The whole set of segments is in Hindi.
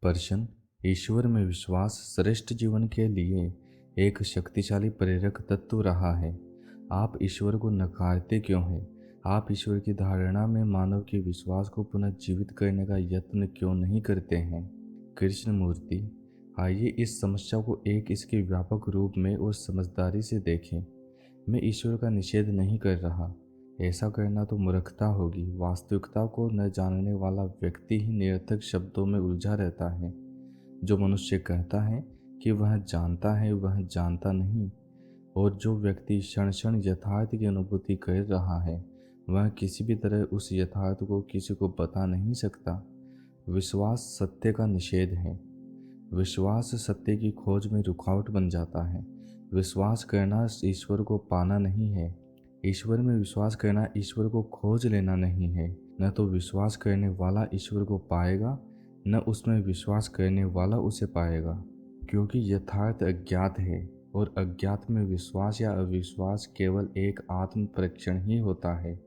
प्रश्न। ईश्वर में विश्वास श्रेष्ठ जीवन के लिए एक शक्तिशाली प्रेरक तत्व रहा है। आप ईश्वर को नकारते क्यों हैं? आप ईश्वर की धारणा में मानव के विश्वास को पुनर्जीवित करने का यत्न क्यों नहीं करते हैं? कृष्णमूर्ति, आइए इस समस्या को इसके व्यापक रूप में और समझदारी से देखें। मैं ईश्वर का निषेध नहीं कर रहा, ऐसा करना तो मूर्खता होगी। वास्तविकता को न जानने वाला व्यक्ति ही निरर्थक शब्दों में उलझा रहता है। जो मनुष्य कहता है कि वह जानता है, वह जानता नहीं। और जो व्यक्ति क्षण क्षण यथार्थ की अनुभूति कर रहा है, वह किसी भी तरह उस यथार्थ को किसी को बता नहीं सकता। विश्वास सत्य का निषेध है। विश्वास सत्य की खोज में रुकावट बन जाता है। विश्वास करना ईश्वर को पाना नहीं है। ईश्वर में विश्वास करना ईश्वर को खोज लेना नहीं है। न तो विश्वास करने वाला ईश्वर को पाएगा, न उसमें विश्वास करने वाला उसे पाएगा, क्योंकि यथार्थ अज्ञात है और अज्ञात में विश्वास या अविश्वास केवल एक आत्म परीक्षण ही होता है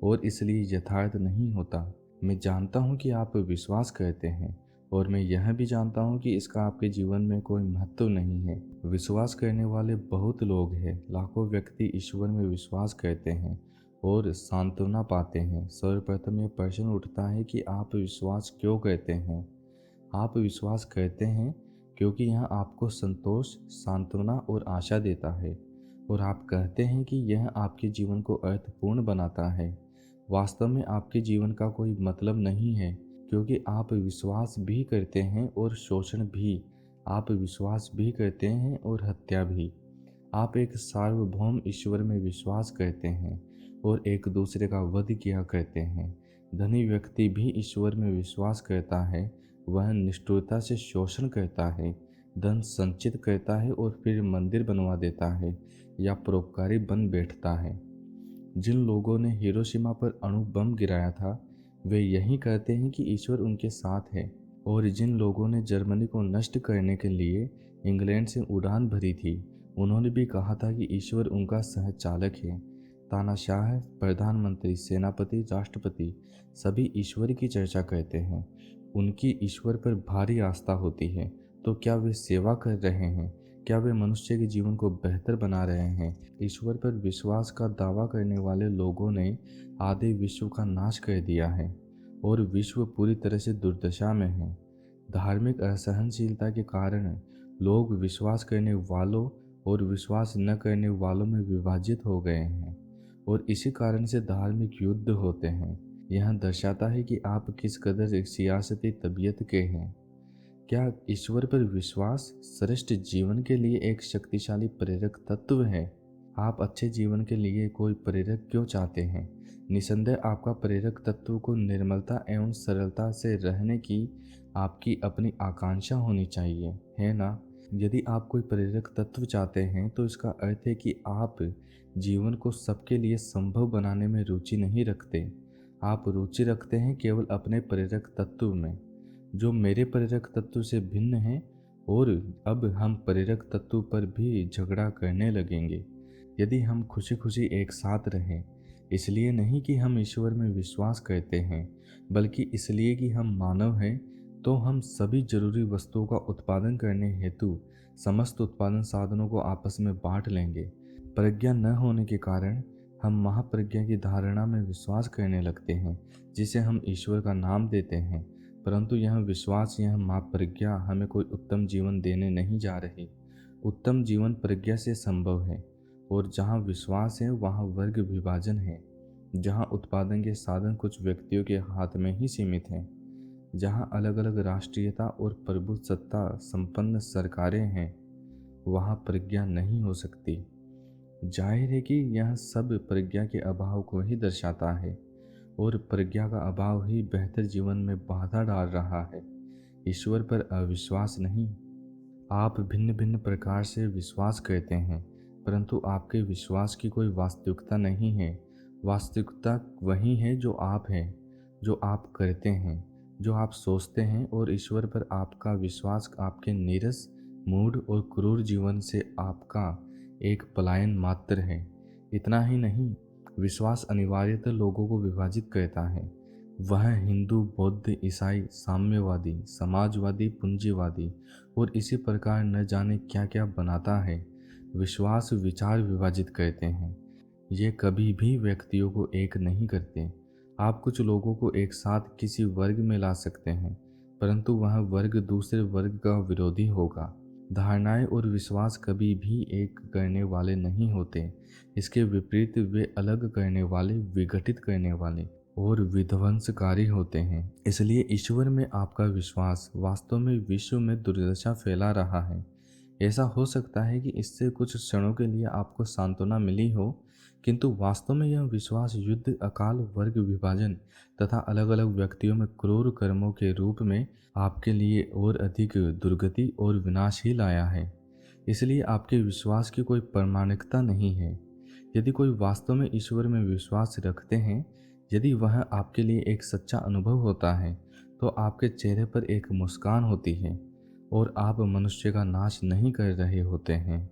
और इसलिए यथार्थ नहीं होता। मैं जानता हूँ कि आप विश्वास करते हैं और मैं यह भी जानता हूँ कि इसका आपके जीवन में कोई महत्व नहीं है। विश्वास करने वाले बहुत लोग हैं। लाखों व्यक्ति ईश्वर में विश्वास करते हैं और सांत्वना पाते हैं। सर्वप्रथम यह प्रश्न उठता है कि आप विश्वास क्यों करते हैं? आप विश्वास करते हैं क्योंकि यह आपको संतोष, सांत्वना और आशा देता है, और आप कहते हैं कि यह आपके जीवन को अर्थपूर्ण बनाता है। वास्तव में आपके जीवन का कोई मतलब नहीं है, क्योंकि आप विश्वास भी करते हैं और शोषण भी। आप विश्वास भी करते हैं और हत्या भी। आप एक सार्वभौम ईश्वर में विश्वास करते हैं और एक दूसरे का वध किया करते हैं। धनी व्यक्ति भी ईश्वर में विश्वास करता है। वह निष्ठुरता से शोषण करता है, धन संचित करता है और फिर मंदिर बनवा देता है या परोपकारी बन बैठता है। जिन लोगों ने हिरोशिमा पर अणु बम गिराया था, वे यही कहते हैं कि ईश्वर उनके साथ है। और जिन लोगों ने जर्मनी को नष्ट करने के लिए इंग्लैंड से उड़ान भरी थी, उन्होंने भी कहा था कि ईश्वर उनका सहचालक है। तानाशाह, प्रधानमंत्री, सेनापति, राष्ट्रपति सभी ईश्वर की चर्चा करते हैं। उनकी ईश्वर पर भारी आस्था होती है। तो क्या वे सेवा कर रहे हैं? क्या वे मनुष्य के जीवन को बेहतर बना रहे हैं? ईश्वर पर विश्वास का दावा करने वाले लोगों ने आधे विश्व का नाश कर दिया है और विश्व पूरी तरह से दुर्दशा में है। धार्मिक असहनशीलता के कारण लोग विश्वास करने वालों और विश्वास न करने वालों में विभाजित हो गए हैं और इसी कारण से धार्मिक युद्ध होते हैं। यह दर्शाता है कि आप किस कदर सियासती तबीयत के हैं। क्या ईश्वर पर विश्वास श्रेष्ठ जीवन के लिए एक शक्तिशाली प्रेरक तत्व है? आप अच्छे जीवन के लिए कोई प्रेरक क्यों चाहते हैं? निसंदेह आपका प्रेरक तत्व को निर्मलता एवं सरलता से रहने की आपकी अपनी आकांक्षा होनी चाहिए, है ना? यदि आप कोई प्रेरक तत्व चाहते हैं तो इसका अर्थ है कि आप जीवन को सबके लिए संभव बनाने में रुचि नहीं रखते। आप रुचि रखते हैं केवल अपने प्रेरक तत्व में, जो मेरे प्रेरक तत्व से भिन्न है। और अब हम प्रेरक तत्व पर भी झगड़ा करने लगेंगे। यदि हम खुशी खुशी एक साथ रहें, इसलिए नहीं कि हम ईश्वर में विश्वास करते हैं, बल्कि इसलिए कि हम मानव हैं, तो हम सभी जरूरी वस्तुओं का उत्पादन करने हेतु समस्त उत्पादन साधनों को आपस में बांट लेंगे। प्रज्ञा न होने के कारण हम महाप्रज्ञा की धारणा में विश्वास करने लगते हैं, जिसे हम ईश्वर का नाम देते हैं। परंतु यह विश्वास, यह महाप्रज्ञा हमें कोई उत्तम जीवन देने नहीं जा रही। उत्तम जीवन प्रज्ञा से संभव है, और जहाँ विश्वास है वहाँ वर्ग विभाजन है। जहाँ उत्पादन के साधन कुछ व्यक्तियों के हाथ में ही सीमित हैं, जहाँ अलग अलग राष्ट्रीयता और प्रभुसत्ता संपन्न सरकारें हैं, वहाँ प्रज्ञा नहीं हो सकती। जाहिर है कि यह सब प्रज्ञा के अभाव को ही दर्शाता है, और प्रज्ञा का अभाव ही बेहतर जीवन में बाधा डाल रहा है, ईश्वर पर अविश्वास नहीं। आप भिन्न भिन्न प्रकार से विश्वास करते हैं, परंतु आपके विश्वास की कोई वास्तविकता नहीं है। वास्तविकता वही है जो आप हैं, जो आप करते हैं, जो आप सोचते हैं, और ईश्वर पर आपका विश्वास आपके नीरस, मूढ़ और क्रूर जीवन से आपका एक पलायन मात्र है। इतना ही नहीं, विश्वास अनिवार्यतः लोगों को विभाजित करता है। वह हिंदू, बौद्ध, ईसाई, साम्यवादी, समाजवादी, पूंजीवादी और इसी प्रकार न जाने क्या क्या बनाता है। विश्वास विचार विभाजित करते हैं। ये कभी भी व्यक्तियों को एक नहीं करते। आप कुछ लोगों को एक साथ किसी वर्ग में ला सकते हैं, परंतु वह वर्ग दूसरे वर्ग का विरोधी होगा। धारणाएं और विश्वास कभी भी एक करने वाले नहीं होते। इसके विपरीत वे अलग करने वाले, विघटित करने वाले और विध्वंसकारी होते हैं। इसलिए ईश्वर में आपका विश्वास वास्तव में विश्व में दुर्दशा फैला रहा है। ऐसा हो सकता है कि इससे कुछ क्षणों के लिए आपको सांत्वना मिली हो, किंतु वास्तव में यह विश्वास युद्ध, अकाल, वर्ग विभाजन तथा अलग अलग व्यक्तियों में क्रूर कर्मों के रूप में आपके लिए और अधिक दुर्गति और विनाश ही लाया है। इसलिए आपके विश्वास की कोई प्रामाणिकता नहीं है। यदि कोई वास्तव में ईश्वर में विश्वास रखते हैं, यदि वह आपके लिए एक सच्चा अनुभव होता है, तो आपके चेहरे पर एक मुस्कान होती है और आप मनुष्य का नाश नहीं कर रहे होते हैं।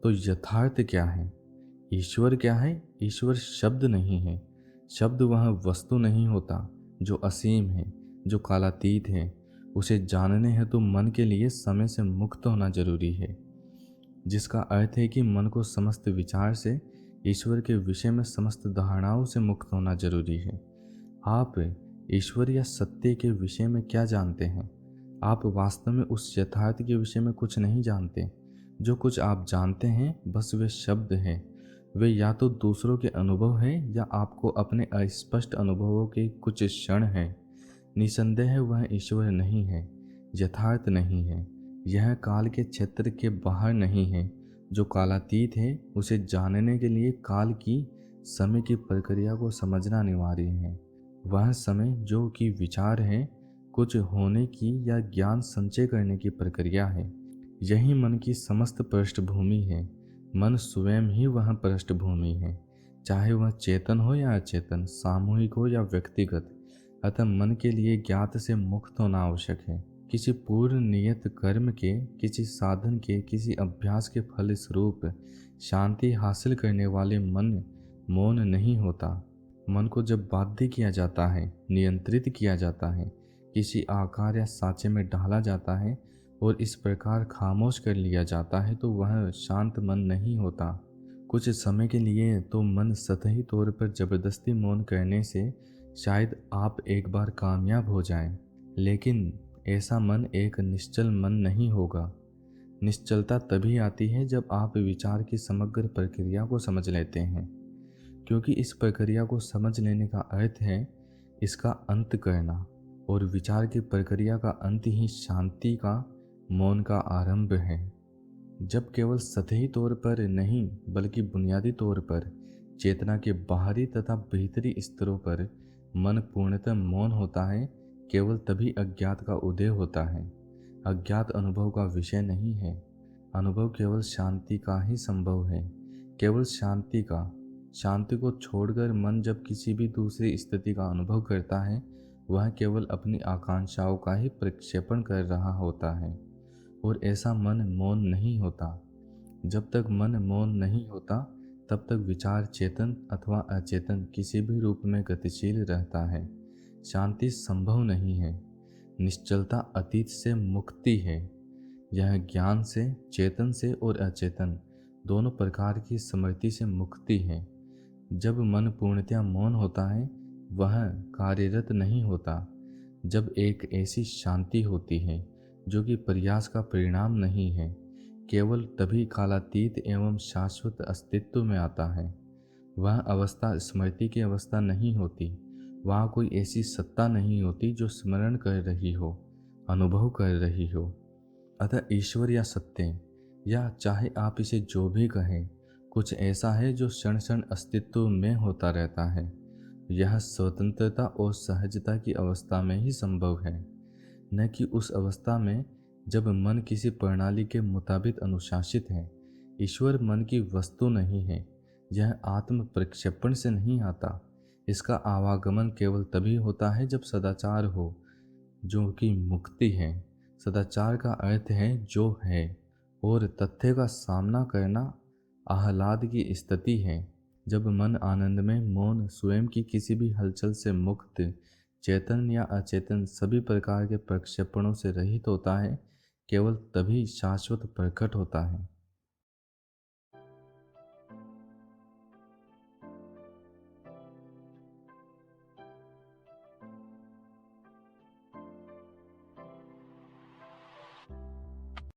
तो यथार्थ क्या है? ईश्वर क्या है? ईश्वर शब्द नहीं है। शब्द वह वस्तु नहीं होता जो असीम है, जो कालातीत है। उसे जानने हैं तो मन के लिए समय से मुक्त होना जरूरी है, जिसका अर्थ है कि मन को समस्त विचार से, ईश्वर के विषय में समस्त धारणाओं से मुक्त होना जरूरी है। आप ईश्वर या सत्य के विषय में क्या जानते हैं? आप वास्तव में उस यथार्थ के विषय में कुछ नहीं जानते। जो कुछ आप जानते हैं बस वे शब्द हैं। वे या तो दूसरों के अनुभव हैं या आपको अपने अस्पष्ट अनुभवों के कुछ क्षण हैं। निसंदेह वह ईश्वर नहीं है, यथार्थ नहीं है। यह काल के क्षेत्र के बाहर नहीं है। जो कालातीत है, उसे जानने के लिए काल की, समय की प्रक्रिया को समझना अनिवार्य है। वह समय जो कि विचार है, कुछ होने की या ज्ञान संचय करने की प्रक्रिया है। यही मन की समस्त पृष्ठभूमि है। मन स्वयं ही वह पृष्ठभूमि है, चाहे वह चेतन हो या अचेतन, सामूहिक हो या व्यक्तिगत। अतः मन के लिए ज्ञात से मुक्त होना आवश्यक है। किसी पूर्ण नियत कर्म के, किसी साधन के, किसी अभ्यास के फल स्वरूप शांति हासिल करने वाले मन मौन नहीं होता। मन को जब बाध्य किया जाता है, नियंत्रित किया जाता है, किसी आकार या साँचे में ढाला जाता है और इस प्रकार खामोश कर लिया जाता है, तो वह शांत मन नहीं होता। कुछ समय के लिए तो मन सतही तौर पर जबरदस्ती मौन करने से शायद आप एक बार कामयाब हो जाएं, लेकिन ऐसा मन एक निश्चल मन नहीं होगा। निश्चलता तभी आती है जब आप विचार की समग्र प्रक्रिया को समझ लेते हैं, क्योंकि इस प्रक्रिया को समझ लेने का अर्थ है इसका अंत करना, और विचार की प्रक्रिया का अंत ही शांति का, मौन का आरंभ है। जब केवल सतही तौर पर नहीं बल्कि बुनियादी तौर पर चेतना के बाहरी तथा भीतरी स्तरों पर मन पूर्णतः मौन होता है, केवल तभी अज्ञात का उदय होता है। अज्ञात अनुभव का विषय नहीं है। अनुभव केवल शांति का ही संभव है, केवल शांति का। शांति को छोड़कर मन जब किसी भी दूसरी स्थिति का अनुभव करता है, वह केवल अपनी आकांक्षाओं का ही प्रक्षेपण कर रहा होता है, और ऐसा मन मौन नहीं होता। जब तक मन मौन नहीं होता, तब तक विचार चेतन अथवा अचेतन किसी भी रूप में गतिशील रहता है। शांति संभव नहीं है। निश्चलता अतीत से मुक्ति है। यह ज्ञान से, चेतन से और अचेतन दोनों प्रकार की स्मृति से मुक्ति है। जब मन पूर्णतया मौन होता है, वह कार्यरत नहीं होता। जब एक ऐसी शांति होती है जो कि प्रयास का परिणाम नहीं है, केवल तभी कालातीत एवं शाश्वत अस्तित्व में आता है। वह अवस्था स्मृति की अवस्था नहीं होती। वहाँ कोई ऐसी सत्ता नहीं होती जो स्मरण कर रही हो, अनुभव कर रही हो। अतः ईश्वर या सत्य, या चाहे आप इसे जो भी कहें, कुछ ऐसा है जो क्षण क्षण अस्तित्व में होता रहता है। यह स्वतंत्रता और सहजता की अवस्था में ही संभव है, न कि उस अवस्था में जब मन किसी प्रणाली के मुताबिक अनुशासित है। ईश्वर मन की वस्तु नहीं है। यह आत्म प्रक्षेपण से नहीं आता। इसका आवागमन केवल तभी होता है जब सदाचार हो, जो कि मुक्ति है। सदाचार का अर्थ है जो है, और तथ्य का सामना करना आह्लाद की स्थिति है। जब मन आनंद में मौन, स्वयं की किसी भी हलचल से मुक्त, चेतन या अचेतन सभी प्रकार के प्रक्षेपणों से रहित होता है, केवल तभी शाश्वत प्रकट होता है।